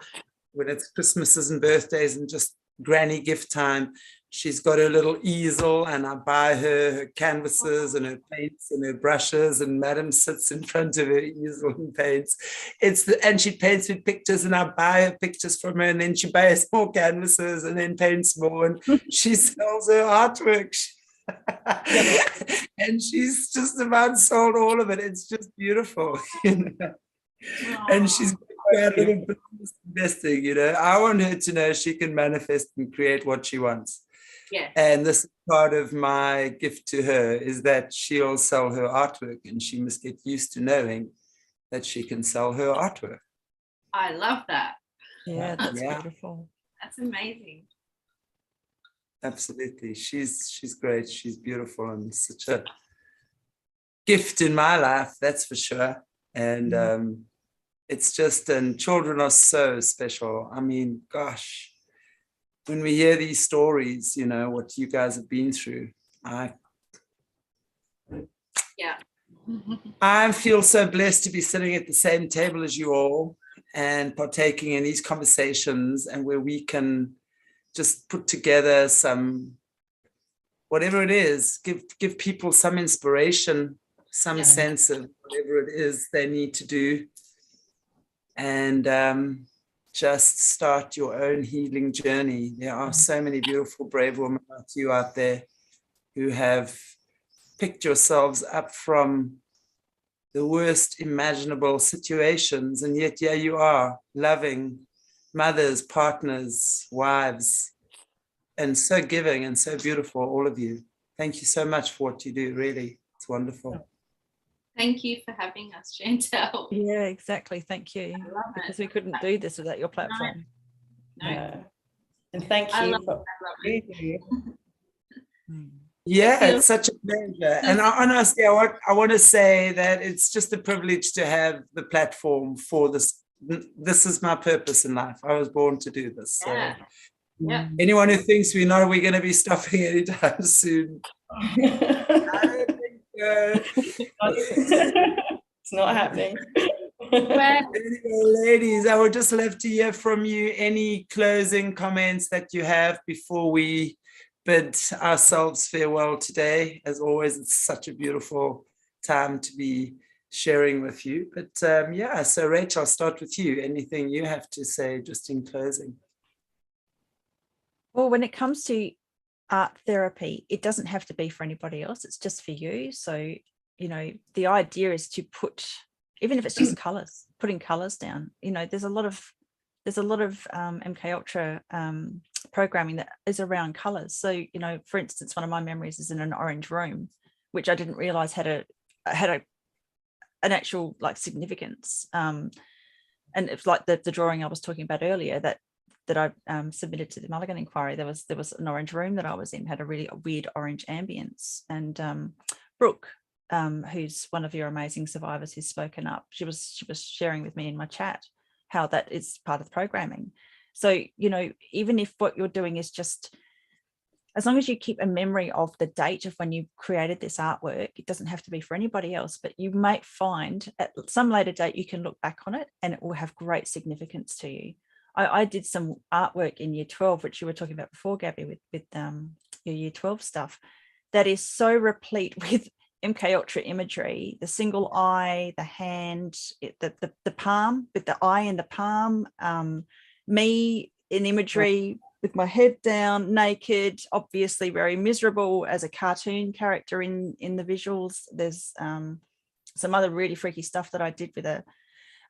when it's Christmases and birthdays and just granny gift time, she's got her little easel, and I buy her canvases and her paints and her brushes, and Madam sits in front of her easel and paints. And she paints with pictures, and I buy her pictures from her, and then she buys more canvases and then paints more, and she sells her artwork. And she's just about sold all of it. It's just beautiful, you know. And she's got a little business investing, you know. I want her to know she can manifest and create what she wants. Yeah. And this is part of my gift to her, is that she'll sell her artwork, and she must get used to knowing that she can sell her artwork. I love that. Yeah, that's beautiful. That's amazing. Absolutely. She's great. She's beautiful, and such a gift in my life, that's for sure. And it's just, and children are so special. I mean, gosh, when we hear these stories, you know, what you guys have been through, I feel so blessed to be sitting at the same table as you all and partaking in these conversations, and where we can just put together some, whatever it is, give people some inspiration, some sense of whatever it is they need to do, and just start your own healing journey. There are so many beautiful, brave women like you out there who have picked yourselves up from the worst imaginable situations, and yet here you are, loving mothers, partners, wives, and so giving and so beautiful, all of you. Thank you so much for what you do, really. It's wonderful. Thank you for having us, Chantelle. Yeah, exactly. Thank you. Because we couldn't do this without your platform. No. And thank you for Yeah, it's such a pleasure. And honestly, I want to say that it's just a privilege to have the platform for this. This is my purpose in life. I was born to do this. So anyone who thinks we're going to be stopping anytime soon, I think it's not happening. Anyway, ladies, I would just love to hear from you. Any closing comments that you have before we bid ourselves farewell today? As always, it's such a beautiful time to be sharing with you. But so Rach, I'll start with you. Anything you have to say just in closing? Well, when it comes to art therapy, it doesn't have to be for anybody else. It's just for you. So, you know, the idea is to put, even if it's just colors, putting colors down. You know, there's a lot of MK Ultra programming that is around colors. So, you know, for instance, one of my memories is in an orange room, which I didn't realize had an actual like significance. And it's like the drawing I was talking about earlier that I submitted to the Mulligan inquiry. There was an orange room that I was in, had a really weird orange ambience. And Brooke, who's one of your amazing survivors who's spoken up, she was sharing with me in my chat how that is part of the programming. So, you know, even if what you're doing is just, as long as you keep a memory of the date of when you created this artwork, it doesn't have to be for anybody else, but you might find at some later date you can look back on it and it will have great significance to you. I did some artwork in year 12, which you were talking about before, Gabby, with your year 12 stuff, that is so replete with MK Ultra imagery, the single eye, the hand, the palm, with the eye in the palm, me in imagery with my head down, naked, obviously very miserable as a cartoon character in the visuals. There's some other really freaky stuff that I did with a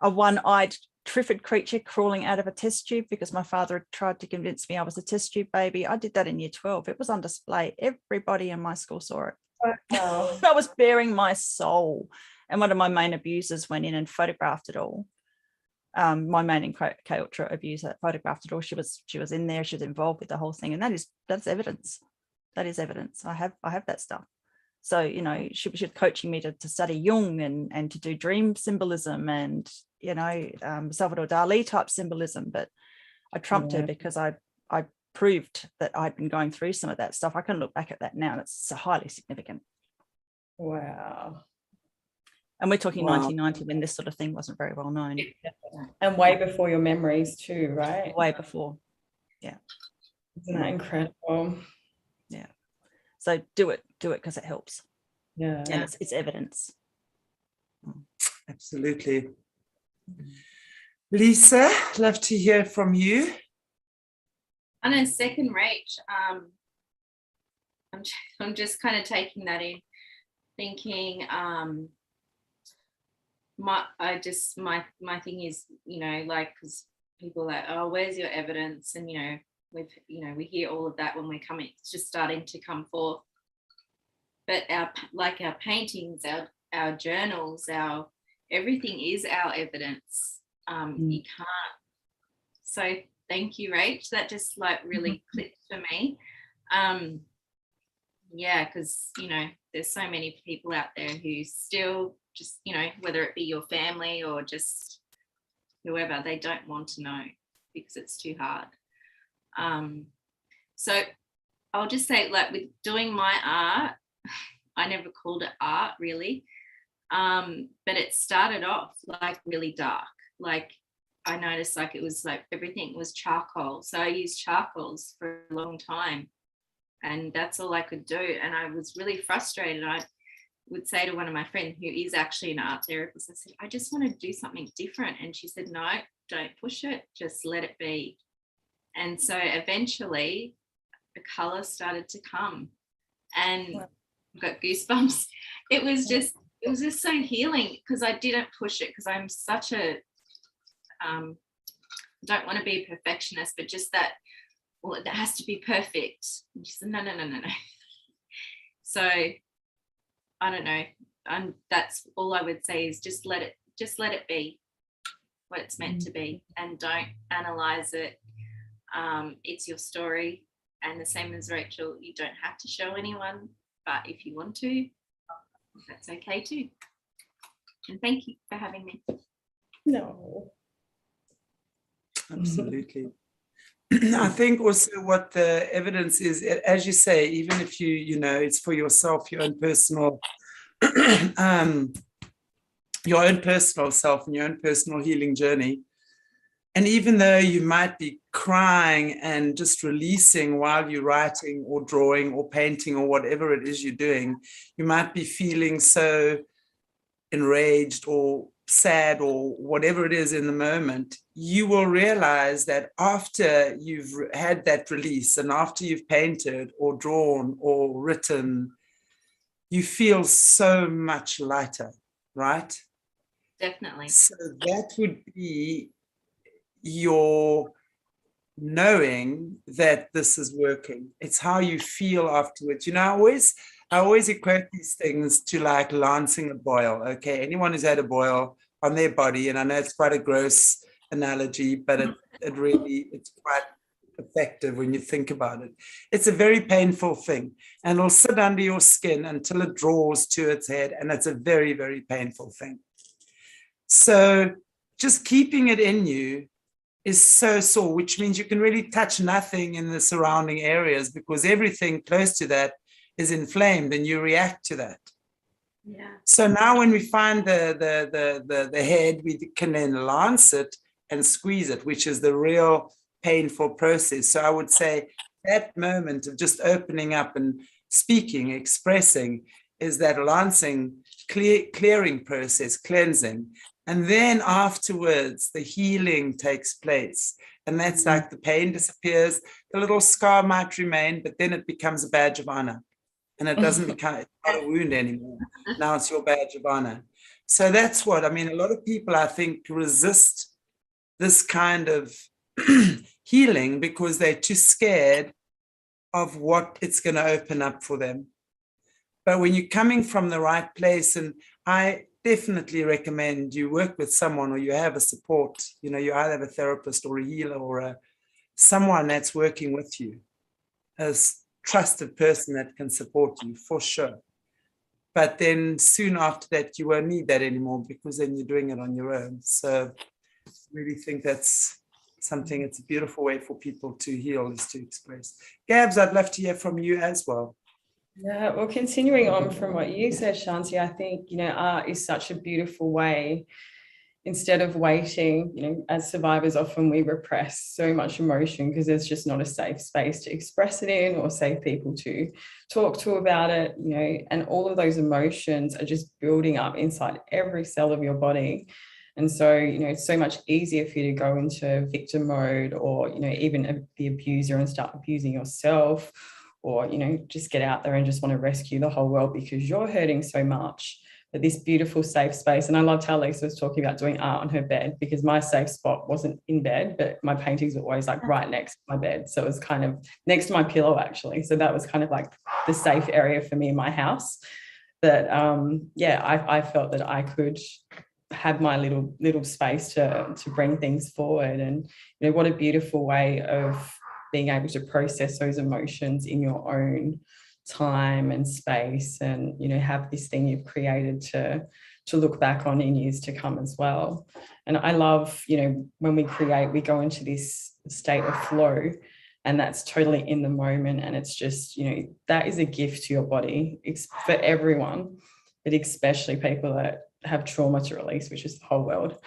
one-eyed Triffid creature crawling out of a test tube because my father had tried to convince me I was a test tube baby. I did that in year 12. It was on display. Everybody in my school saw it. Wow. I was bearing my soul. And one of my main abusers went in and photographed it all. My main MK Ultra abuser photographed it all. She was in there. She was involved with the whole thing. And that's evidence. That is evidence. I have that stuff. So, you know, she was coaching me to study Jung and to do dream symbolism and, you know, Salvador Dali type symbolism. But I trumped her because I proved that I'd been going through some of that stuff. I can look back at that now and it's highly significant. Wow. And we're talking 1990 when this sort of thing wasn't very well known. And way before your memories too, right? Way before. Yeah. Isn't that incredible? Yeah. So do it because it helps. Yeah. And it's evidence. Absolutely. Lisa, love to hear from you. On a second, Rach, I'm just kind of taking that in, thinking, my thing is, you know, like, because people are like, oh, where's your evidence? And, you know, we hear all of that when we're coming, it's just starting to come forth. But our paintings, our journals, our everything is our evidence. You can't. So thank you, Rach. That just like really clicked for me. Yeah, because, you know, there's so many people out there who still just, you know, whether it be your family or just whoever, they don't want to know because it's too hard. So I'll just say, like, with doing my art, I never called it art really, but it started off like really dark. Like I noticed like it was like everything was charcoal, so I used charcoals for a long time and that's all I could do, and I was really frustrated. I would say to one of my friends who is actually an art therapist, I said, I just want to do something different, and she said, no, don't push it, just let it be. And so eventually the color started to come and I've got goosebumps. It was just so healing because I didn't push it, because I'm such a don't want to be a perfectionist, but just that, well, it has to be perfect. And she said, no. So I don't know. That's all I would say is just let it be what it's meant to be, and don't analyze it. It's your story, and the same as Rachel, you don't have to show anyone, but if you want to, that's okay too. And thank you for having me. No. Absolutely. I think also what the evidence is, as you say, even if you know, it's for yourself, your own personal self and your own personal healing journey. And even though you might be crying and just releasing while you're writing or drawing or painting or whatever it is you're doing, you might be feeling so enraged or sad or whatever it is in the moment, you will realize that after you've had that release and after you've painted or drawn or written, you feel so much lighter, right? Definitely. So that would be your knowing that this is working. It's how you feel afterwards. You know, I always equate these things to like lancing a boil. Okay, anyone who's had a boil on their body, and I know it's quite a gross analogy, but it's quite effective when you think about it. It's a very painful thing, and it'll sit under your skin until it draws to its head, and it's a very, very painful thing. So just keeping it in you is so sore, which means you can really touch nothing in the surrounding areas because everything close to that is inflamed and you react to that. Yeah. So now when we find the head, we can then lance it and squeeze it, which is the real painful process. So I would say that moment of just opening up and speaking, expressing, is that lancing, clearing process, cleansing. And then afterwards, the healing takes place. And that's like the pain disappears, the little scar might remain, but then it becomes a badge of honor. And it doesn't become, it's not a wound anymore. Now it's your badge of honor. So that's what, I mean, a lot of people, I think, resist this kind of healing because they're too scared of what it's going to open up for them. But when you're coming from the right place, and I definitely recommend you work with someone or you have a support, you know, you either have a therapist or a healer or someone that's working with you, as trusted person that can support you for sure. But then soon after that, you won't need that anymore because then you're doing it on your own. So I really think that's something, it's a beautiful way for people to heal, is to express. Gabs, I'd love to hear from you as well. Yeah, well, continuing on from what you said, Shanti, I think, you know, art is such a beautiful way. Instead of waiting, you know, as survivors, often we repress so much emotion because there's just not a safe space to express it in or safe people to talk to about it, you know, and all of those emotions are just building up inside every cell of your body. And so, you know, it's so much easier for you to go into victim mode or, you know, even the abuser and start abusing yourself, or, you know, just get out there and just want to rescue the whole world because you're hurting so much. But this beautiful safe space, and I loved how Lisa was talking about doing art on her bed, because my safe spot wasn't in bed, but my paintings were always like right next to my bed. So it was kind of next to my pillow, actually. So that was kind of like the safe area for me in my house. But yeah, I felt that I could have my little space to bring things forward. And, you know, what a beautiful way of being able to process those emotions in your own time and space, and, you know, have this thing you've created to look back on in years to come as well. And I love, you know, when we create, we go into this state of flow, and that's totally in the moment. And it's just, you know, that is a gift to your body. It's for everyone, but especially people that have trauma to release, which is the whole world.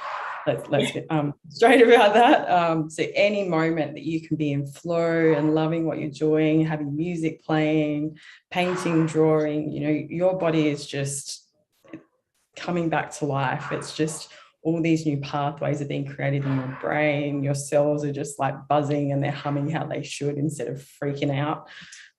Let's get straight about that. So any moment that you can be in flow and loving what you're doing, having music playing, painting, drawing, you know, your body is just coming back to life. It's just all these new pathways are being created in your brain. Your cells are just like buzzing and they're humming how they should, instead of freaking out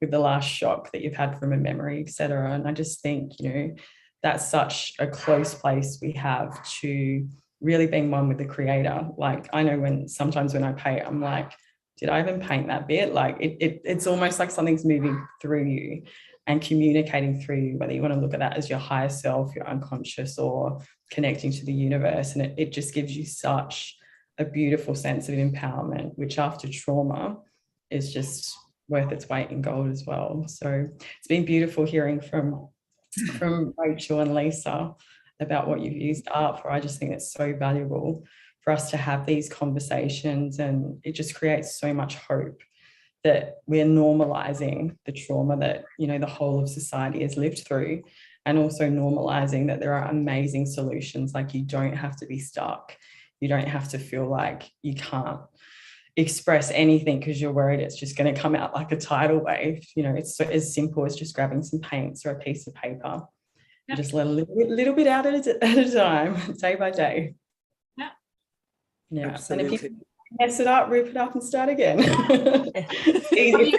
with the last shock that you've had from a memory, etc. And I just think, you know, that's such a close place we have to really being one with the creator. Like, I know sometimes when I paint, I'm like, did I even paint that bit? Like it's almost like something's moving through you and communicating through you, whether you want to look at that as your higher self, your unconscious, or connecting to the universe. And it just gives you such a beautiful sense of empowerment, which after trauma is just worth its weight in gold as well. So it's been beautiful hearing from Rachel and Lisa about what you've used art for. I just think it's so valuable for us to have these conversations, and it just creates so much hope that we're normalizing the trauma that, you know, the whole of society has lived through, and also normalizing that there are amazing solutions. Like, you don't have to be stuck. You don't have to feel like you can't express anything because you're worried it's just going to come out like a tidal wave. You know, it's so, as simple as just grabbing some paints or a piece of paper. Yep. Just let a little bit out at a time, day by day. Yeah. Yeah. Absolutely. And if you mess it up, rip it up and start again. It's easier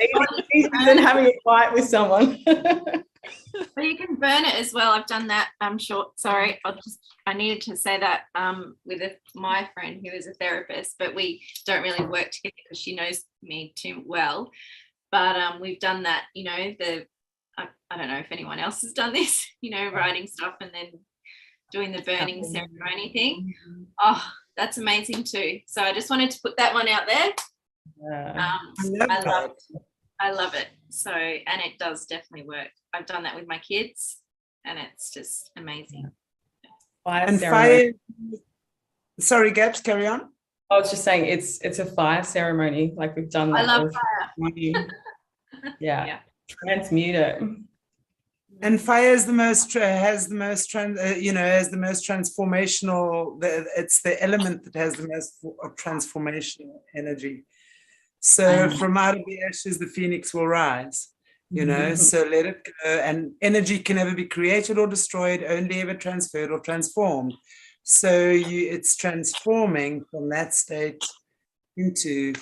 than having a fight with someone. But you can burn it as well. I've done that. I'm sure. Sorry, I needed to say that with my friend who is a therapist, but we don't really work together because she knows me too well. But we've done that. You know, I don't know if anyone else has done this. You know, writing stuff and then doing the burning ceremony thing. Oh, that's amazing too. So I just wanted to put that one out there. Yeah. I love it. So, and it does definitely work. I've done that with my kids, and it's just amazing. Fire. Sorry, Gabs, carry on. I was just saying it's a fire ceremony. Like, we've done that. I love fire. Yeah. Transmute it. And fire is the most transformational. It's the element that has the most transformational energy. So from out of the ashes, the phoenix will rise. you know, so let it go. And energy can never be created or destroyed, only ever transferred or transformed. So it's transforming from that state into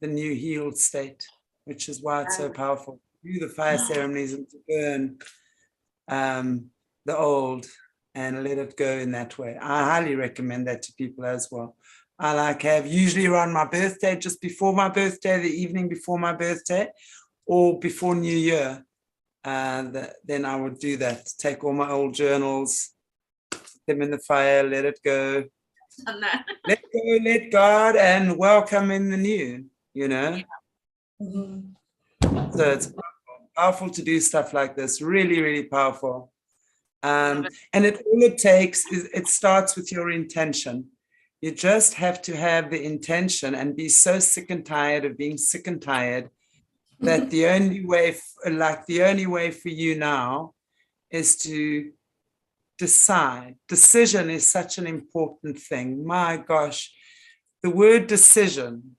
the new healed state, which is why it's so powerful. Do the fire ceremonies and to burn the old and let it go in that way. I highly recommend that to people as well. I have usually around my birthday, just before my birthday, the evening before my birthday, or before New Year. Then I would do that. Take all my old journals, put them in the fire, let it go. Let go, let God, and welcome in the new, you know. So it's powerful to do stuff like this. Really, really powerful. And all it takes is it starts with your intention. You just have to have the intention and be so sick and tired of being sick and tired that the only way for you now is to decide. Decision is such an important thing. My gosh, the word decision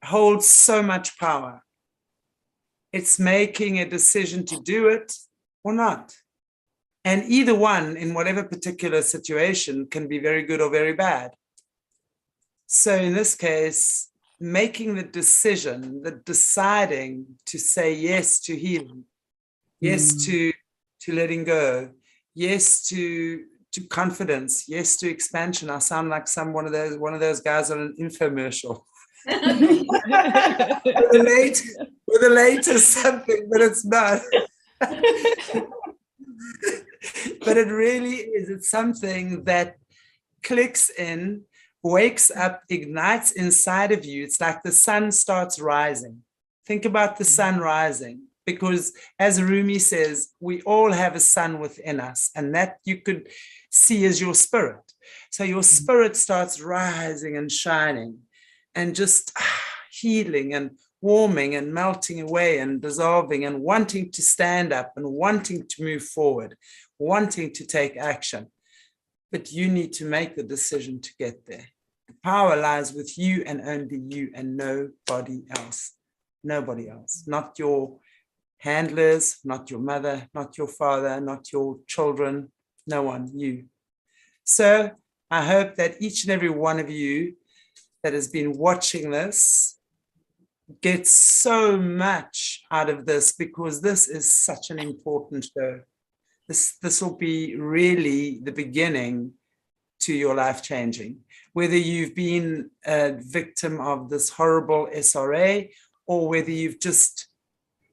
holds so much power. It's making a decision to do it or not. And either one, in whatever particular situation, can be very good or very bad. So in this case, making the decision, the deciding to say yes to healing, yes to letting go, yes to confidence, yes to expansion. I sound like one of those guys on an infomercial. with a latest something, but it's not. But it really is. It's something that clicks in, wakes up, ignites inside of you. It's like the sun starts rising. Think about the sun rising, because as Rumi says, we all have a sun within us, and that you could see as your spirit. So your spirit starts rising and shining and just healing and warming and melting away and dissolving and wanting to stand up and wanting to move forward, wanting to take action. But you need to make the decision to get there. The power lies with you and only you and nobody else. Nobody else. Not your handlers, not your mother, not your father, not your children, no one, you. So I hope that each and every one of you that has been watching this gets so much out of this, because this is such an important show. This will be really the beginning to your life changing. Whether you've been a victim of this horrible SRA, or whether you've just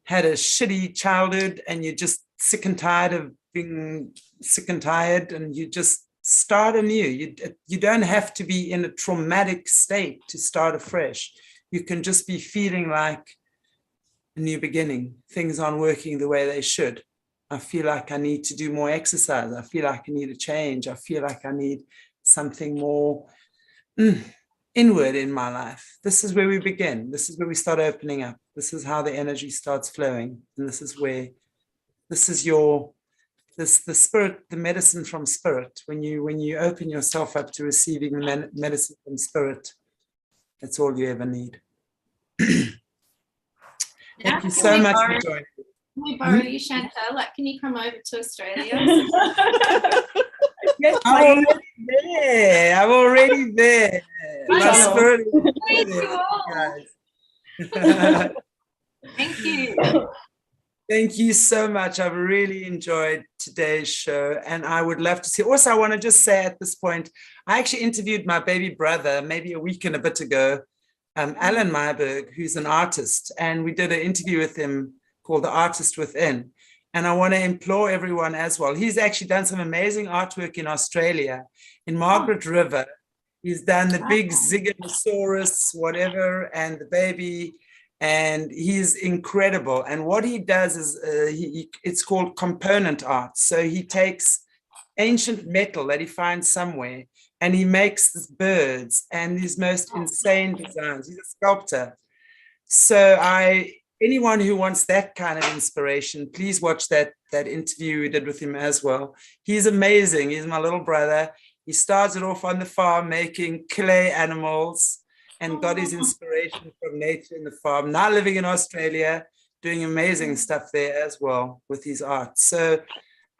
had a shitty childhood and you're just sick and tired of being sick and tired, and you just start anew. You don't have to be in a traumatic state to start afresh. You can just be feeling like a new beginning. Things aren't working the way they should. I feel like I need to do more exercise. I feel like I need a change. I feel like I need something more inward in my life. This is where we begin. This is where we start opening up. This is how the energy starts flowing. And this is where, this is the spirit, the medicine from spirit. When you open yourself up to receiving the medicine from spirit, that's all you ever need. Thank you so much for joining. Can we borrow you, Chantelle? Like, can you come over to Australia? Yes, I'm already there. My spirit is there, guys. Thank you. Thank you so much. I've really enjoyed today's show, and I would love to see. Also, I want to just say at this point, I actually interviewed my baby brother maybe a week and a bit ago, Alan Myberg, who's an artist, and we did an interview with him called The Artist Within. And I want to implore everyone as well. He's actually done some amazing artwork in Australia, in Margaret River. He's done the big Zyganosaurus, whatever, and the baby, and he's incredible. And what he does is, it's called component art. So he takes ancient metal that he finds somewhere, and he makes these birds and these most insane designs. He's a sculptor. So anyone who wants that kind of inspiration, please watch that interview we did with him as well. He's amazing. He's my little brother. He started off on the farm making clay animals and got his inspiration from nature in the farm. Now living in Australia, doing amazing stuff there as well with his art. So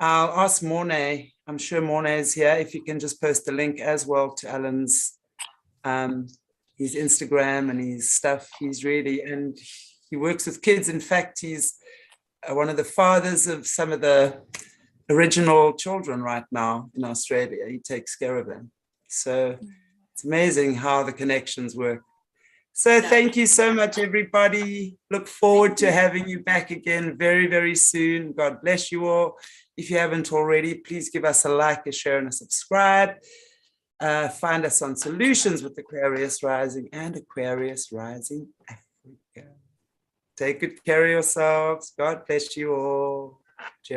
I'll ask Mornay, I'm sure Mornay is here, if you can just post a link as well to Alan's his Instagram and his stuff. He's really, and he works with kids. In fact, he's one of the fathers of some of the original children right now in Australia. He takes care of them. So it's amazing how the connections work. So thank you so much, everybody. Look forward to having you back again very, very soon. God bless you all. If you haven't already, please give us a like, a share, and a subscribe. Find us on Solutions with Aquarius Rising and Aquarius Rising Africa. Take good care of yourselves. God bless you all. Jerry.